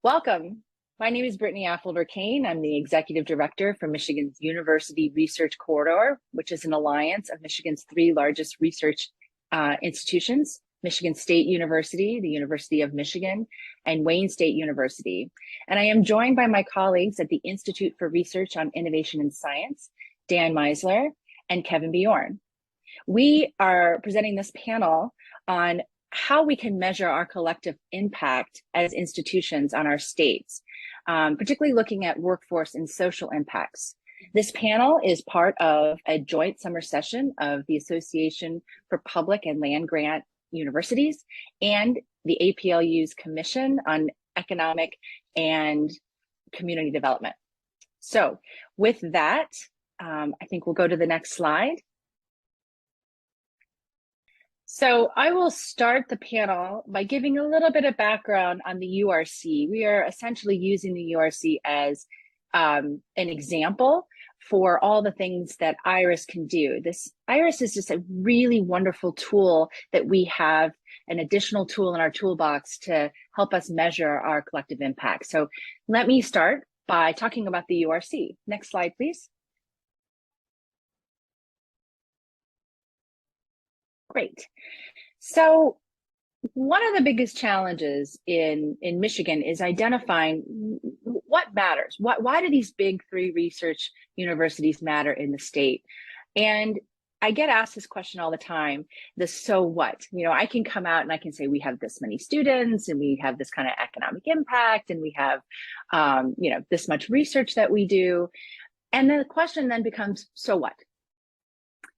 Welcome. My name is Brittany Affolter-Kane. I'm the Executive Director for Michigan's University Research Corridor, which is an alliance of Michigan's three largest research institutions: Michigan State University, the University of Michigan, and Wayne State University. And I am joined by my colleagues at the Institute for Research on Innovation and Science, Dan Meisler and Kevin Bjorn. We are presenting this panel on how we can measure our collective impact as institutions on our states, particularly looking at workforce and social impacts. This panel is part of a joint summer session of the Association for Public and Land Grant Universities and the APLU's Commission on Economic and Community Development. So with that, I think we'll go to the next slide. So I will start the panel by giving a little bit of background on the URC. We are essentially using the URC as an example for all the things that IRIS can do. This IRIS is just a really wonderful tool that we have, an additional tool in our toolbox to help us measure our collective impact. So let me start by talking about the URC. Next slide, please. Great. So one of the biggest challenges in Michigan is identifying what matters. Why do these big three research universities matter in the state? And I get asked this question all the time, the so what? You know, I can come out and I can say we have this many students and we have this kind of economic impact and we have, this much research that we do. And then the question then becomes, so what?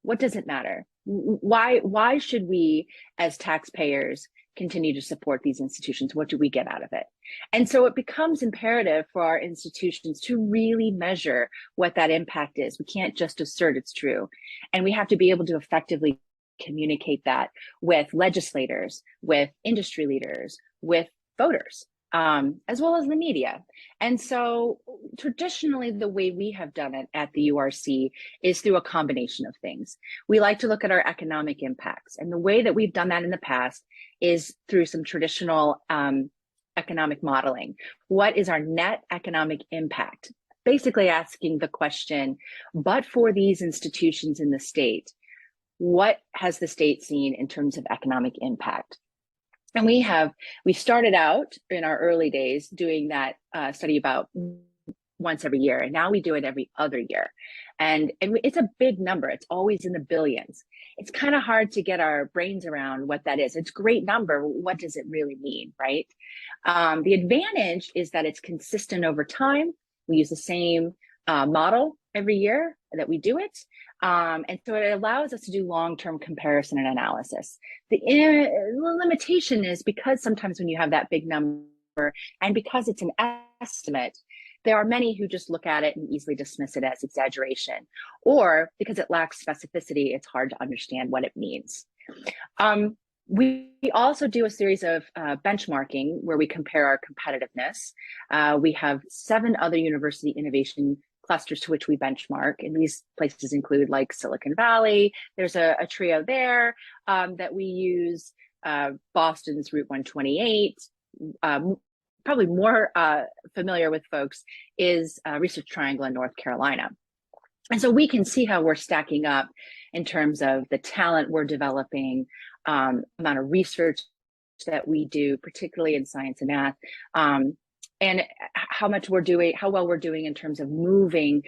What does it matter? Why should we as taxpayers continue to support these institutions? What do we get out of it? And so it becomes imperative for our institutions to really measure what that impact is. We can't just assert it's true. And we have to be able to effectively communicate that with legislators, with industry leaders, with voters, as well as the media. And so traditionally, the way we have done it at the URC is through a combination of things. We like to look at our economic impacts. And the way that we've done that in the past is through some traditional economic modeling. What is our net economic impact? Basically asking the question, but for these institutions in the state, what has the state seen in terms of economic impact? And we started out in our early days doing that study about once every year, and now we do it every other year. And it's a big number. It's always in the billions. It's kind of hard to get our brains around what that is. It's a great number. What does it really mean, right? The advantage is that it's consistent over time. We use the same model every year that we do it. And so it allows us to do long-term comparison and analysis. The limitation is because sometimes when you have that big number and because it's an estimate, there are many who just look at it and easily dismiss it as exaggeration, or because it lacks specificity, it's hard to understand what it means. We also do a series of benchmarking where we compare our competitiveness. We have 7 other university innovation clusters to which we benchmark, and these places include like Silicon Valley. There's a trio there that we use. Boston's Route 128. Probably more familiar with folks is Research Triangle in North Carolina. And so we can see how we're stacking up in terms of the talent we're developing, amount of research that we do, particularly in science and math, and how well we're doing in terms of moving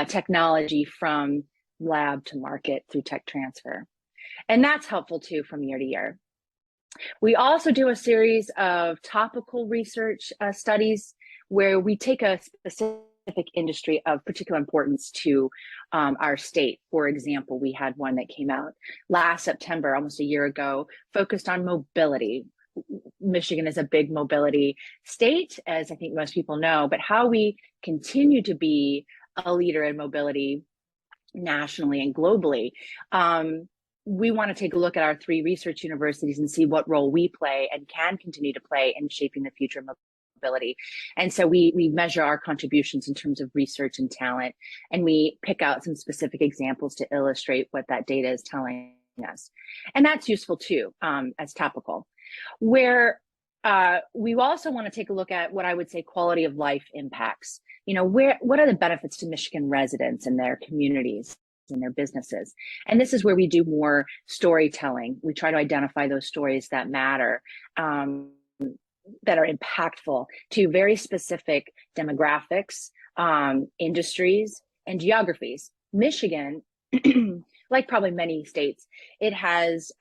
technology from lab to market through tech transfer. And that's helpful too from year to year. We also do a series of topical research studies where we take a specific industry of particular importance to our state. For example, we had one that came out last September, almost a year ago, focused on mobility. Michigan is a big mobility state, as I think most people know, but how we continue to be a leader in mobility nationally and globally. We want to take a look at our 3 research universities and see what role we play and can continue to play in shaping the future of mobility. And so we measure our contributions in terms of research and talent, and we pick out some specific examples to illustrate what that data is telling us. And that's useful too, as topical. Where we also want to take a look at what I would say quality of life impacts. What are the benefits to Michigan residents and their communities and their businesses? And this is where we do more storytelling. We try to identify those stories that matter, that are impactful to very specific demographics, industries, and geographies. Michigan, like probably many states, it has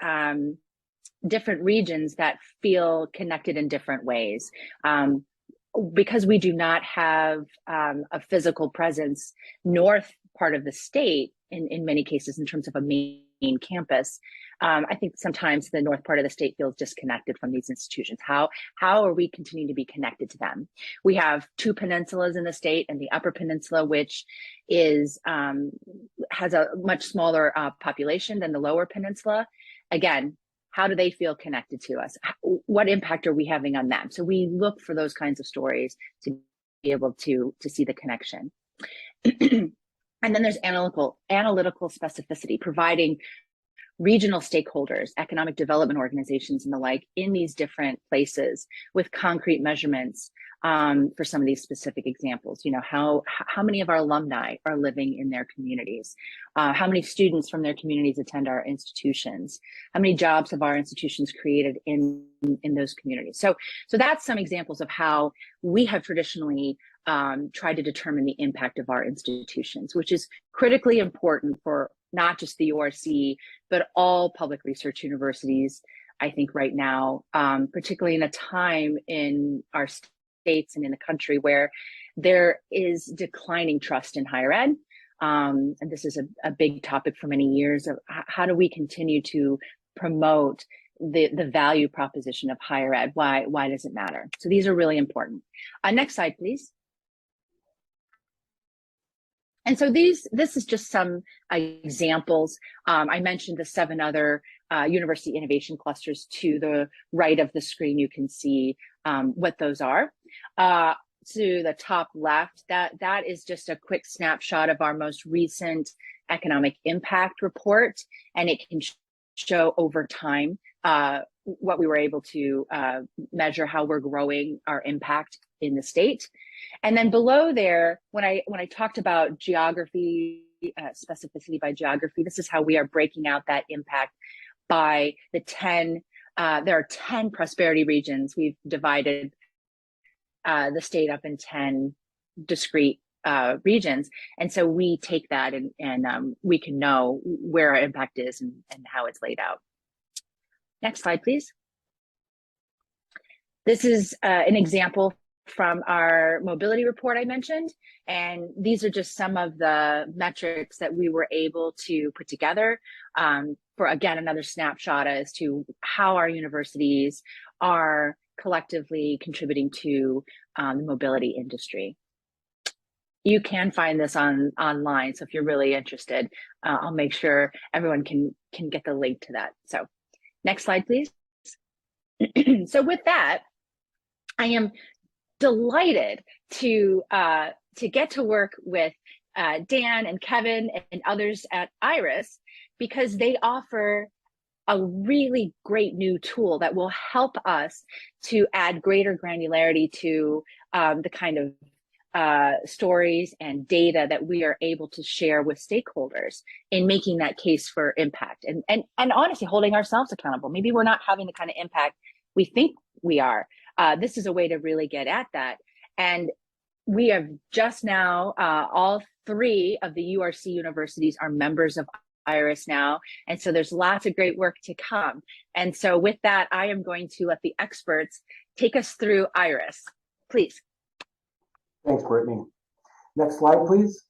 different regions that feel connected in different ways. Because we do not have a physical presence north part of the state in many cases in terms of a main campus, I think sometimes the north part of the state feels disconnected from these institutions. How are we continuing to be connected to them? We have two peninsulas in the state, and the Upper Peninsula, which is has a much smaller population than the Lower Peninsula. Again, how do they feel connected to us? What impact are we having on them? So we look for those kinds of stories to be able to see the connection. And then there's analytical specificity, providing regional stakeholders, economic development organizations, and the like in these different places with concrete measurements for some of these specific examples. How many of our alumni are living in their communities? How many students from their communities attend our institutions? How many jobs have our institutions created in those communities? So that's some examples of how we have traditionally tried to determine the impact of our institutions, which is critically important for not just the URC, but all public research universities, I think right now, particularly in a time in our states and in the country where there is declining trust in higher ed. And this is a big topic for many years of how do we continue to promote the value proposition of higher ed? Why does it matter? So these are really important. Next slide, please. And so this is just some examples. I mentioned the 7 other university innovation clusters to the right of the screen. You can see what those are. To the top left, that is just a quick snapshot of our most recent economic impact report, and it can show over time what we were able to measure, how we're growing our impact in the state. And then below there, when I talked about geography, specificity by geography, this is how we are breaking out that impact by the 10, there are 10 prosperity regions. We've divided the state up in 10 discrete regions. And so we take that and we can know where our impact is and how it's laid out. Next slide, please. This is an example from our mobility report I mentioned. And these are just some of the metrics that we were able to put together for, again, another snapshot as to how our universities are collectively contributing to the mobility industry. You can find this online, so if you're really interested, I'll make sure everyone can get the link to that. So next slide, please. So with that, I am delighted to get to work with Dan and Kevin and others at IRIS, because they offer a really great new tool that will help us to add greater granularity to the kind of stories and data that we are able to share with stakeholders in making that case for impact and honestly holding ourselves accountable. Maybe we're not having the kind of impact we think we are. This is a way to really get at that. And we have just now, all 3 of the URC universities are members of IRIS now. And so there's lots of great work to come. And so with that, I am going to let the experts take us through IRIS. Please. Thanks, Brittany. Next slide, please.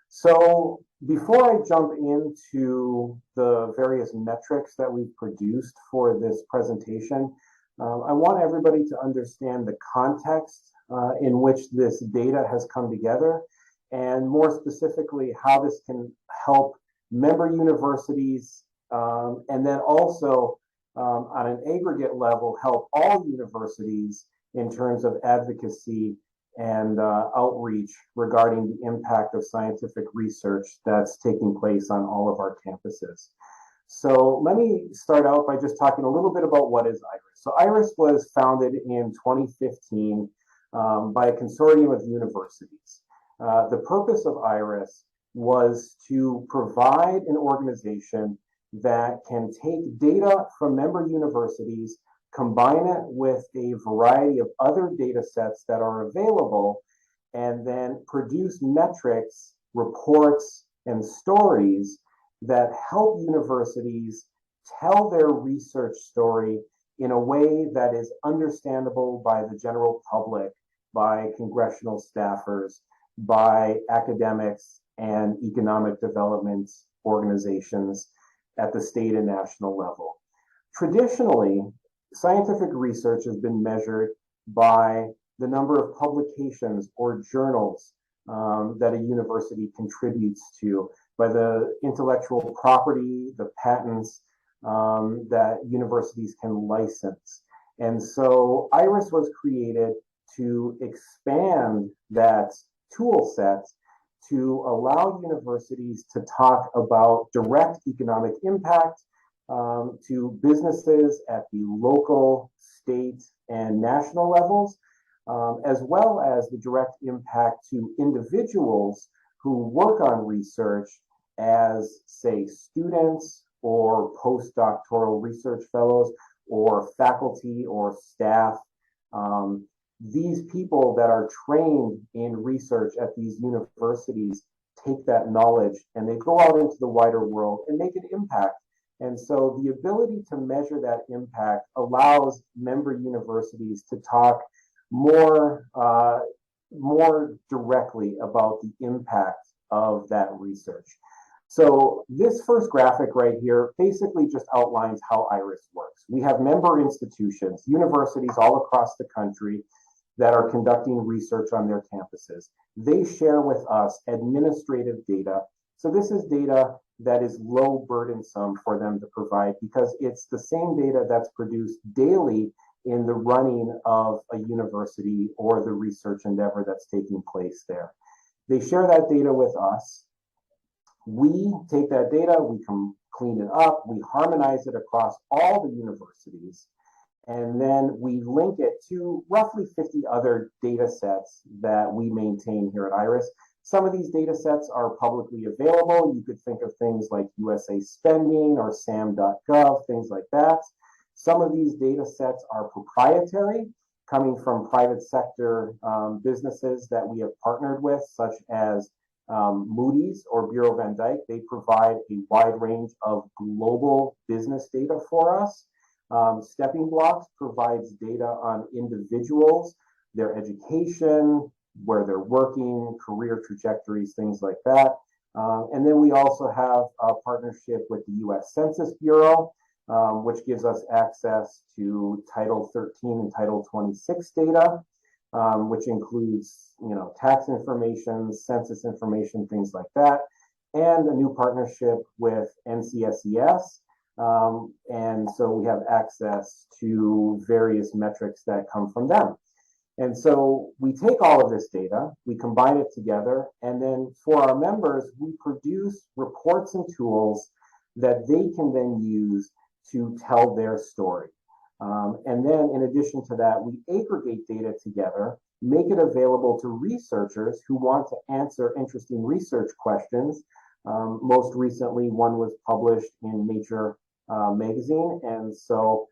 So before I jump into the various metrics that we've produced for this presentation, I want everybody to understand the context in which this data has come together, and more specifically, how this can help member universities, and then also on an aggregate level, help all universities in terms of advocacy and outreach regarding the impact of scientific research that's taking place on all of our campuses. So let me start out by just talking a little bit about what is IRIS. So IRIS was founded in 2015 by a consortium of universities. The purpose of IRIS was to provide an organization that can take data from member universities, combine it with a variety of other data sets that are available, and then produce metrics, reports, and stories that help universities tell their research story in a way that is understandable by the general public, by congressional staffers, by academics and economic development organizations at the state and national level. Traditionally, scientific research has been measured by the number of publications or journals that a university contributes to, by the intellectual property, the patents that universities can license. And so IRIS was created to expand that tool set to allow universities to talk about direct economic impact to businesses at the local, state, and national levels, as well as the direct impact to individuals who work on research as, say, students or postdoctoral research fellows or faculty or staff. These people that are trained in research at these universities take that knowledge and they go out into the wider world and make an impact. And so the ability to measure that impact allows member universities to talk more directly about the impact of that research. So this first graphic right here basically just outlines how IRIS works. We have member institutions, universities all across the country that are conducting research on their campuses. They share with us administrative data. So this is data that is low burdensome for them to provide because it's the same data that's produced daily in the running of a university or the research endeavor that's taking place there. They share that data with us. We take that data, we can clean it up, we harmonize it across all the universities, and then we link it to roughly 50 other data sets that we maintain here at IRIS. Some of these data sets are publicly available. You could think of things like USA Spending or SAM.gov, things like that. Some of these data sets are proprietary, coming from private sector businesses that we have partnered with, such as Moody's or Bureau van Dijk. They provide a wide range of global business data for us. Stepping Blocks provides data on individuals, their education, where they're working, career trajectories, things like that. And then we also have a partnership with the US Census Bureau, which gives us access to Title 13 and Title 26 data, which includes, tax information, census information, things like that, and a new partnership with NCSES. And so we have access to various metrics that come from them. And so we take all of this data, we combine it together, and then for our members, we produce reports and tools that they can then use to tell their story. And then in addition to that, we aggregate data together, make it available to researchers who want to answer interesting research questions. Most recently, one was published in Nature magazine. And so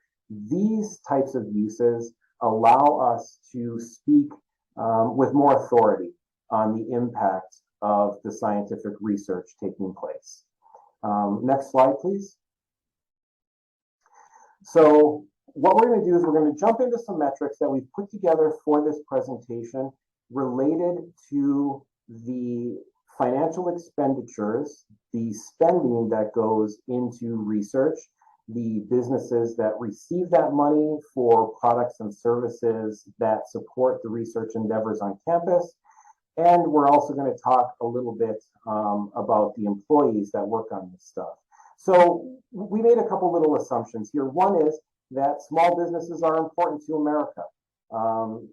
these types of uses allow us to speak with more authority on the impact of the scientific research taking place. Next slide, please. So what we're going to do is we're going to jump into some metrics that we've put together for this presentation related to the financial expenditures, the spending that goes into research, the businesses that receive that money for products and services that support the research endeavors on campus. And we're also going to talk a little bit about the employees that work on this stuff. So we made a couple little assumptions here. One is that small businesses are important to America,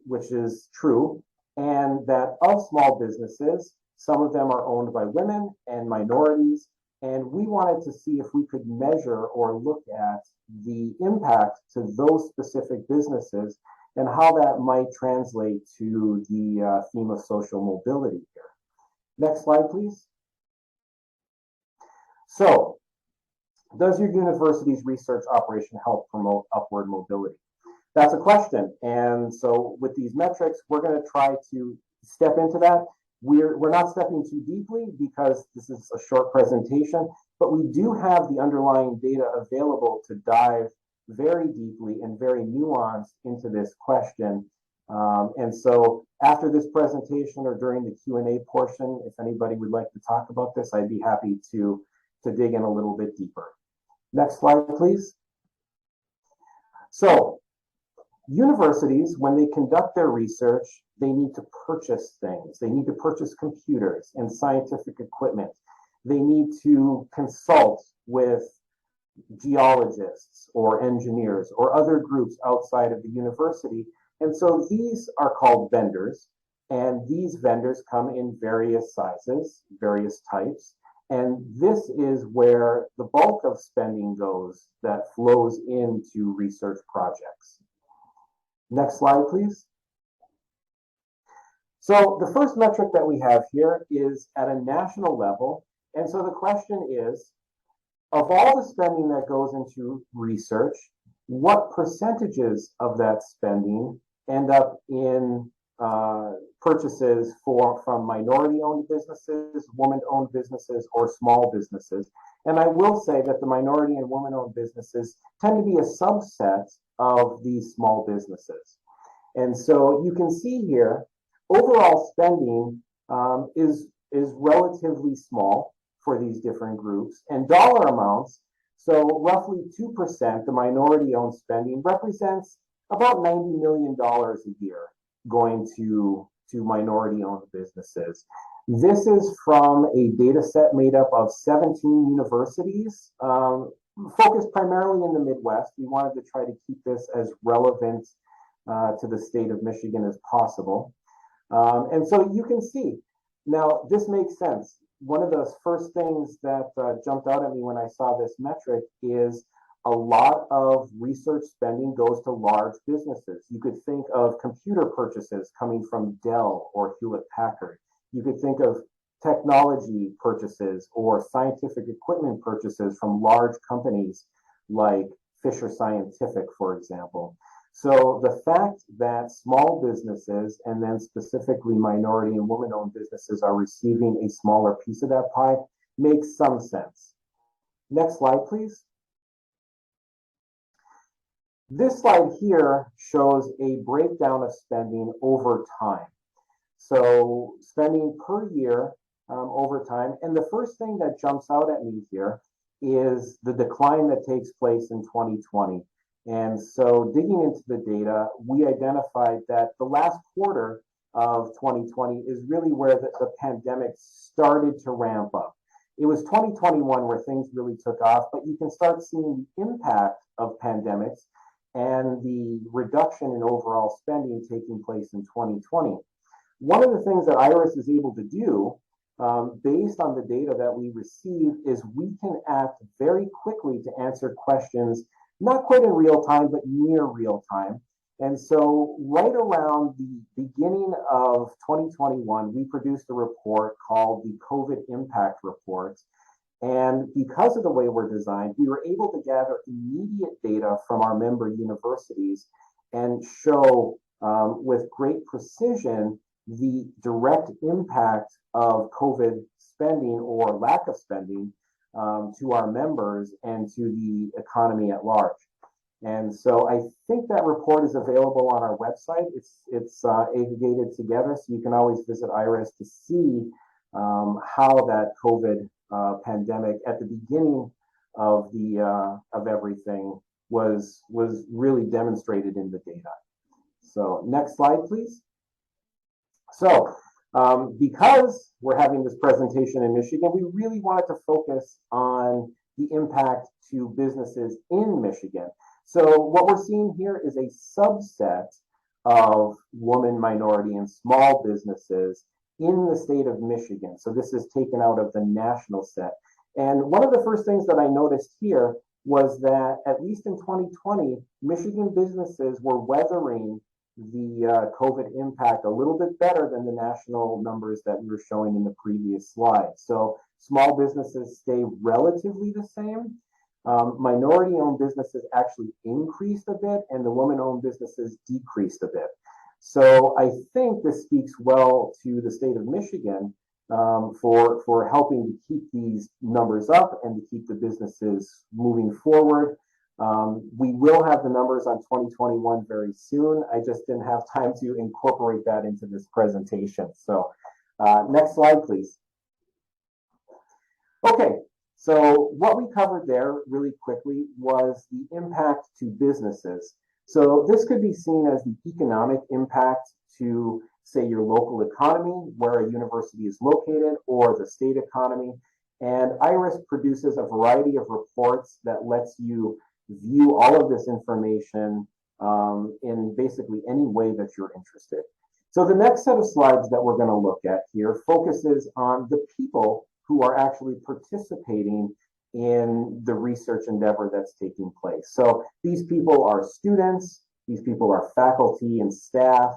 which is true, and that of small businesses, some of them are owned by women and minorities, And we wanted to see if we could measure or look at the impact to those specific businesses and how that might translate to the theme of social mobility here. Next slide, please. So, does your university's research operation help promote upward mobility? That's a question. And so with these metrics, we're going to try to step into that. We're not stepping too deeply because this is a short presentation, but we do have the underlying data available to dive very deeply and very nuanced into this question. And so after this presentation or during the Q&A portion, if anybody would like to talk about this, I'd be happy to dig in a little bit deeper. Next slide, please. So universities, when they conduct their research, they need to purchase things. They need to purchase computers and scientific equipment. They need to consult with geologists or engineers or other groups outside of the university. And so these are called vendors. And these vendors come in various sizes, various types. And this is where the bulk of spending goes that flows into research projects. Next slide, please. So the first metric that we have here is at a national level. And so the question is, of all the spending that goes into research, what percentages of that spending end up in purchases from minority-owned businesses, woman-owned businesses, or small businesses? And I will say that the minority and woman-owned businesses tend to be a subset of these small businesses. And so you can see here, overall spending is relatively small for these different groups, and dollar amounts, so roughly 2%, the minority-owned spending represents about $90 million a year going to minority-owned businesses. This is from a data set made up of 17 universities, focused primarily in the Midwest. We wanted to try to keep this as relevant to the state of Michigan as possible. And so you can see, now this makes sense. One of the first things that jumped out at me when I saw this metric is a lot of research spending goes to large businesses. You could think of computer purchases coming from Dell or Hewlett Packard. You could think of technology purchases or scientific equipment purchases from large companies like Fisher Scientific, for example. So the fact that small businesses, and then specifically minority and woman-owned businesses, are receiving a smaller piece of that pie makes some sense. Next slide, please. This slide here shows a breakdown of spending over time. So spending per year over time. And the first thing that jumps out at me here is the decline that takes place in 2020. And so digging into the data, we identified that the last quarter of 2020 is really where the pandemic started to ramp up. It was 2021 where things really took off, but you can start seeing the impact of pandemics and the reduction in overall spending taking place in 2020. One of the things that IRIS is able to do, based on the data that we receive, is we can act very quickly to answer questions, not quite in real time, but near real time. And so right around the beginning of 2021, we produced a report called the COVID Impact Report. And because of the way we're designed, we were able to gather immediate data from our member universities and show with great precision the direct impact of COVID spending or lack of spending to our members and to the economy at large. And so I think that report is available on our website. It's aggregated together, so you can always visit IRIS to see how that COVID pandemic at the beginning of everything was really demonstrated in the data. So next slide, please. So because we're having this presentation in Michigan, we really wanted to focus on the impact to businesses in Michigan. So what we're seeing here is a subset of woman, minority, and small businesses in the state of Michigan. So this is taken out of the national set. And one of the first things that I noticed here was that at least in 2020, Michigan businesses were weathering the COVID impact a little bit better than the national numbers that we were showing in the previous slide. So small businesses stay relatively the same. Minority-owned businesses actually increased a bit, and the woman-owned businesses decreased a bit. So I think this speaks well to the state of Michigan for helping to keep these numbers up and to keep the businesses moving forward. We will have the numbers on 2021 very soon. I just didn't have time to incorporate that into this presentation. So next slide, please. Okay, so what we covered there really quickly was the impact to businesses. So this could be seen as the economic impact to, say, your local economy, where a university is located, or the state economy. And IRIS produces a variety of reports that lets you view all of this information in basically any way that you're interested. So the next set of slides that we're going to look at here focuses on the people who are actually participating in the research endeavor that's taking place. So these people are students, these people are faculty and staff.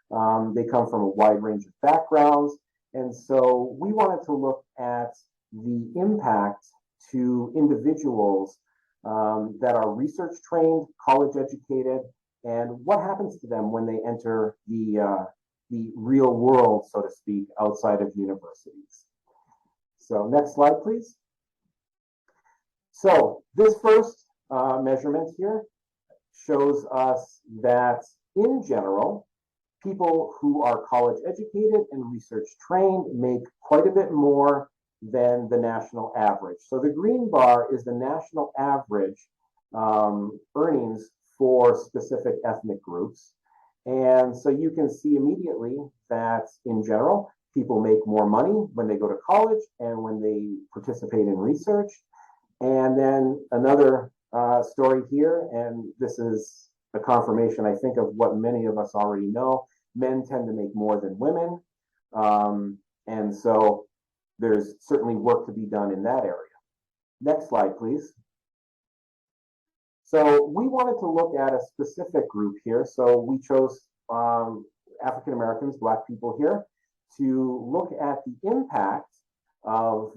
They come from a wide range of backgrounds. And so we wanted to look at the impact to individuals that are research trained, college educated, and what happens to them when they enter the real world, so to speak, outside of universities. So next slide, please. So this first measurement here shows us that in general, people who are college educated and research trained make quite a bit more than the national average. So the green bar is the national average earnings for specific ethnic groups. And so you can see immediately that in general, people make more money when they go to college and when they participate in research. And then another story here, and this is a confirmation, I think, of what many of us already know. Men tend to make more than women. And so there's certainly work to be done in that area. Next slide, please. So we wanted to look at a specific group here. So we chose African Americans, Black people here, to look at the impact of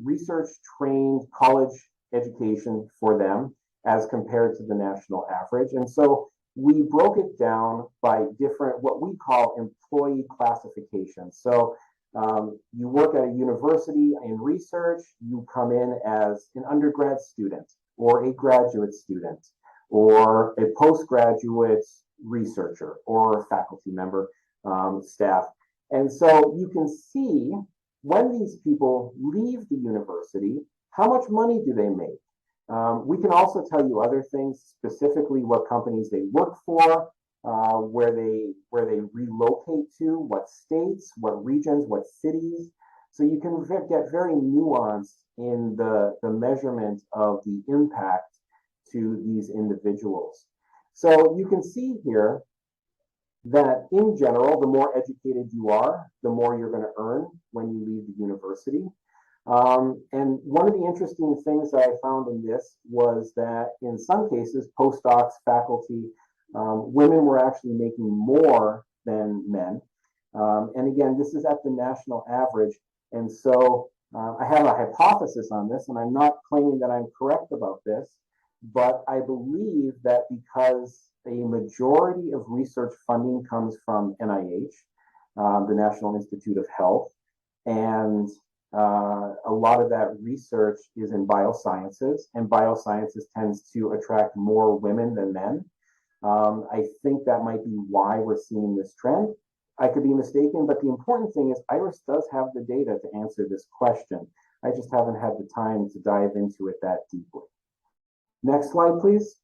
research-trained college education for them as compared to the national average. And so we broke it down by different, what we call employee classifications. So you work at a university in research, you come in as an undergrad student or a graduate student or a postgraduate researcher or a faculty member, staff. And so you can see when these people leave the university, how much money do they make? We can also tell you other things, specifically what companies they work for, where they relocate to, what states, what regions, what cities. So you can get very nuanced in the measurement of the impact to these individuals. So you can see here that in general, the more educated you are, the more you're going to earn when you leave the university. And one of the interesting things that I found in this was that in some cases, postdocs, faculty, women were actually making more than men. And again, this is at the national average. And so I have a hypothesis on this, and I'm not claiming that I'm correct about this, but I believe that because a majority of research funding comes from NIH, the National Institute of Health, and a lot of that research is in biosciences, and biosciences tends to attract more women than men. I think that might be why we're seeing this trend. I could be mistaken, but the important thing is IRIS does have the data to answer this question. I just haven't had the time to dive into it that deeply. Next slide, please.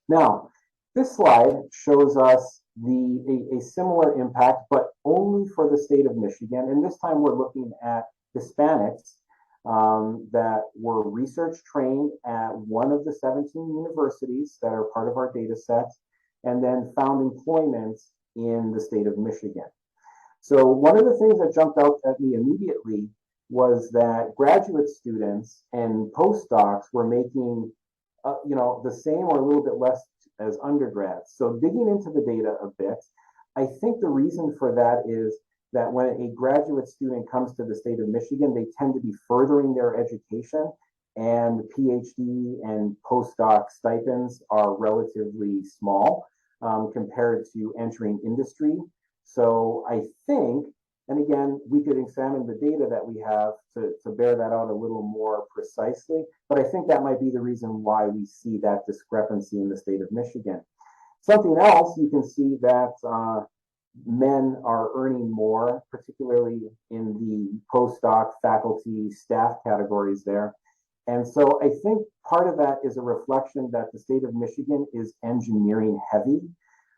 Now, this slide shows us a similar impact, but only for the state of Michigan. And this time we're looking at Hispanics that were research trained at one of the 17 universities that are part of our data set, and then found employment in the state of Michigan. So one of the things that jumped out at me immediately was that graduate students and postdocs were making, the same or a little bit less as undergrads. So digging into the data a bit, I think the reason for that is that when a graduate student comes to the state of Michigan, they tend to be furthering their education, and PhD and postdoc stipends are relatively small compared to entering industry. So I think, and again, we could examine the data that we have to bear that out a little more precisely, but I think that might be the reason why we see that discrepancy in the state of Michigan. Something else, you can see that men are earning more, particularly in the postdoc, faculty, staff categories there. And so I think part of that is a reflection that the state of Michigan is engineering heavy.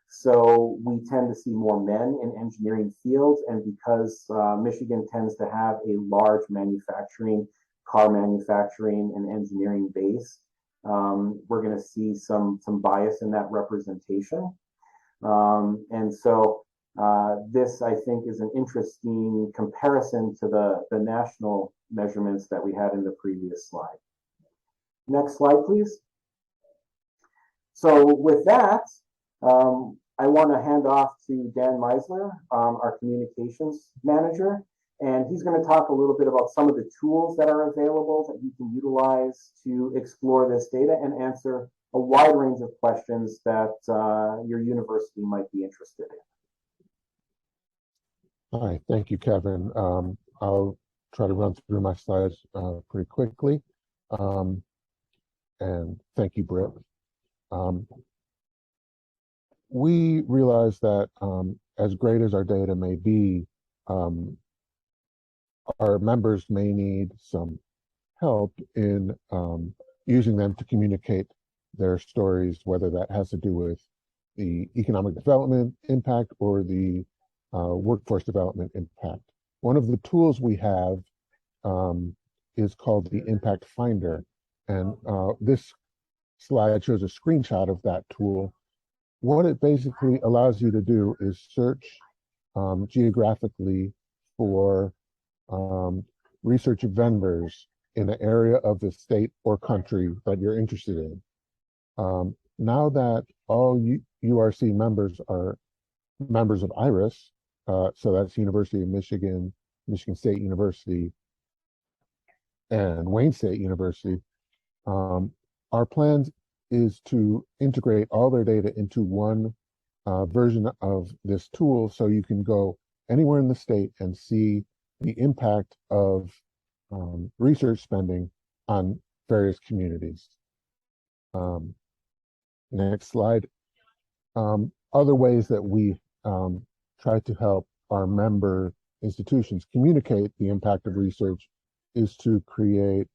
So we tend to see more men in engineering fields, and because Michigan tends to have a large manufacturing, car manufacturing, and engineering base, we're going to see some bias in that representation. And so this, I think, is an interesting comparison to the national measurements that we had in the previous slide. Next slide, please. So with that, I want to hand off to Dan Meisler, our communications manager, and he's going to talk a little bit about some of the tools that are available that you can utilize to explore this data and answer a wide range of questions that your university might be interested in. All right, thank you, Kevin. I'll try to run through my slides pretty quickly. And thank you, Britt. We realize that as great as our data may be, our members may need some help in using them to communicate their stories, whether that has to do with the economic development impact or the workforce development impact. One of the tools we have is called the Impact Finder. And this slide shows a screenshot of that tool. What it basically allows you to do is search geographically for research vendors in an area of the state or country that you're interested in. Now that all URC members are members of IRIS, so that's University of Michigan, Michigan State University, and Wayne State University, our plans is to integrate all their data into one version of this tool, so you can go anywhere in the state and see the impact of research spending on various communities. Next slide. Other ways that we try to help our member institutions communicate the impact of research is to create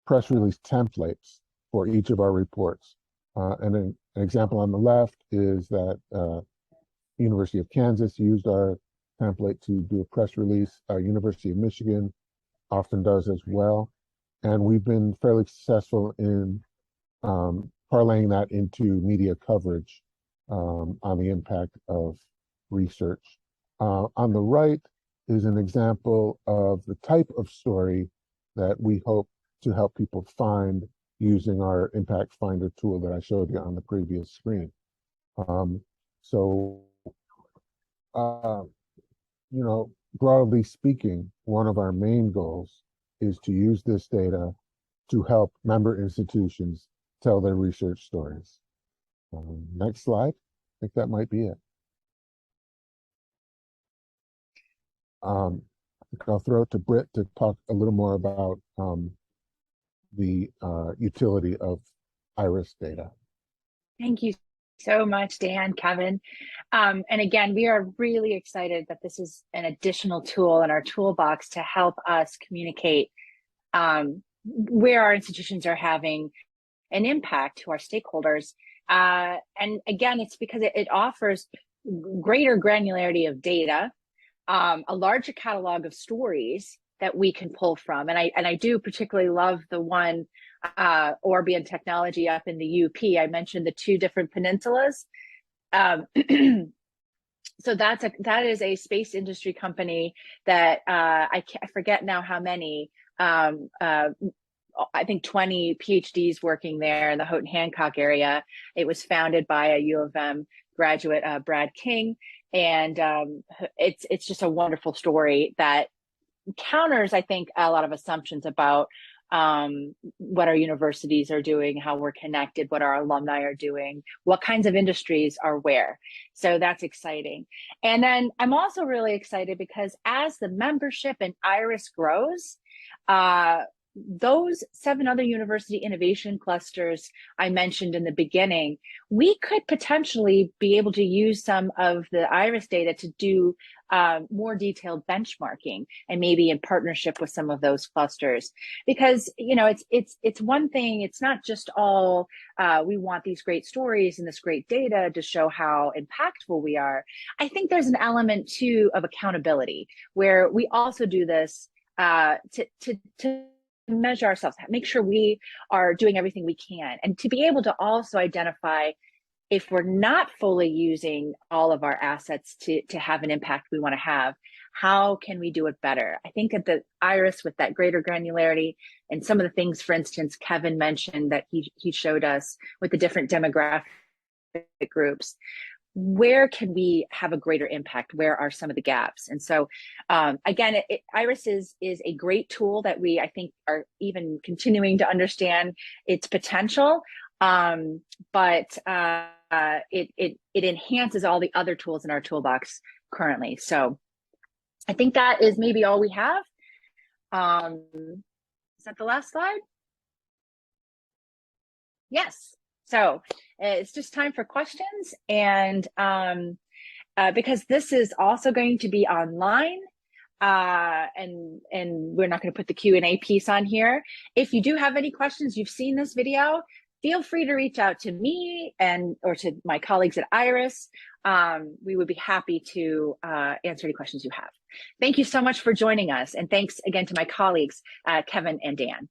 press release templates for each of our reports. And an example on the left is that University of Kansas used our template to do a press release. University of Michigan often does as well. And we've been fairly successful in parlaying that into media coverage on the impact of research. On the right is an example of the type of story that we hope to help people find using our Impact Finder tool that I showed you on the previous screen. Broadly speaking, one of our main goals is to use this data to help member institutions tell their research stories. Next slide. I think that might be it. I think I'll throw it to Britt to talk a little more about the utility of IRIS data. Thank you so much, Dan, Kevin. And again, we are really excited that this is an additional tool in our toolbox to help us communicate where our institutions are having an impact to our stakeholders. And again, it's because it offers greater granularity of data, a larger catalog of stories that we can pull from. And I do particularly love the one Orbian technology up in the UP. I mentioned the two different peninsulas. So that is a space industry company that I forget now how many. I think 20 PhDs working there in the Houghton Hancock area. It was founded by a U of M graduate, Brad King, and it's just a wonderful story that counters, I think, a lot of assumptions about what our universities are doing, how we're connected, what our alumni are doing, what kinds of industries are where. So that's exciting. And then I'm also really excited because as the membership in IRIS grows, those 7 other university innovation clusters I mentioned in the beginning, we could potentially be able to use some of the IRIS data to do more detailed benchmarking, and maybe in partnership with some of those clusters. Because it's one thing. It's not just all we want these great stories and this great data to show how impactful we are. I think there's an element too of accountability where we also do this to measure ourselves, make sure we are doing everything we can, and to be able to also identify if we're not fully using all of our assets to have an impact we want to have, how can we do it better? I think at the IRIS, with that greater granularity and some of the things, for instance, Kevin mentioned that he showed us with the different demographic groups, where can we have a greater impact? Where are some of the gaps? And so, again, IRIS is a great tool that we, I think, are even continuing to understand its potential. But it enhances all the other tools in our toolbox currently. So I think that is maybe all we have. Is that the last slide? Yes. So it's just time for questions. And because this is also going to be online, and we're not going to put the Q&A piece on here. If you do have any questions, you've seen this video, feel free to reach out to me or to my colleagues at IRIS. We would be happy to answer any questions you have. Thank you so much for joining us. And thanks again to my colleagues, Kevin and Dan.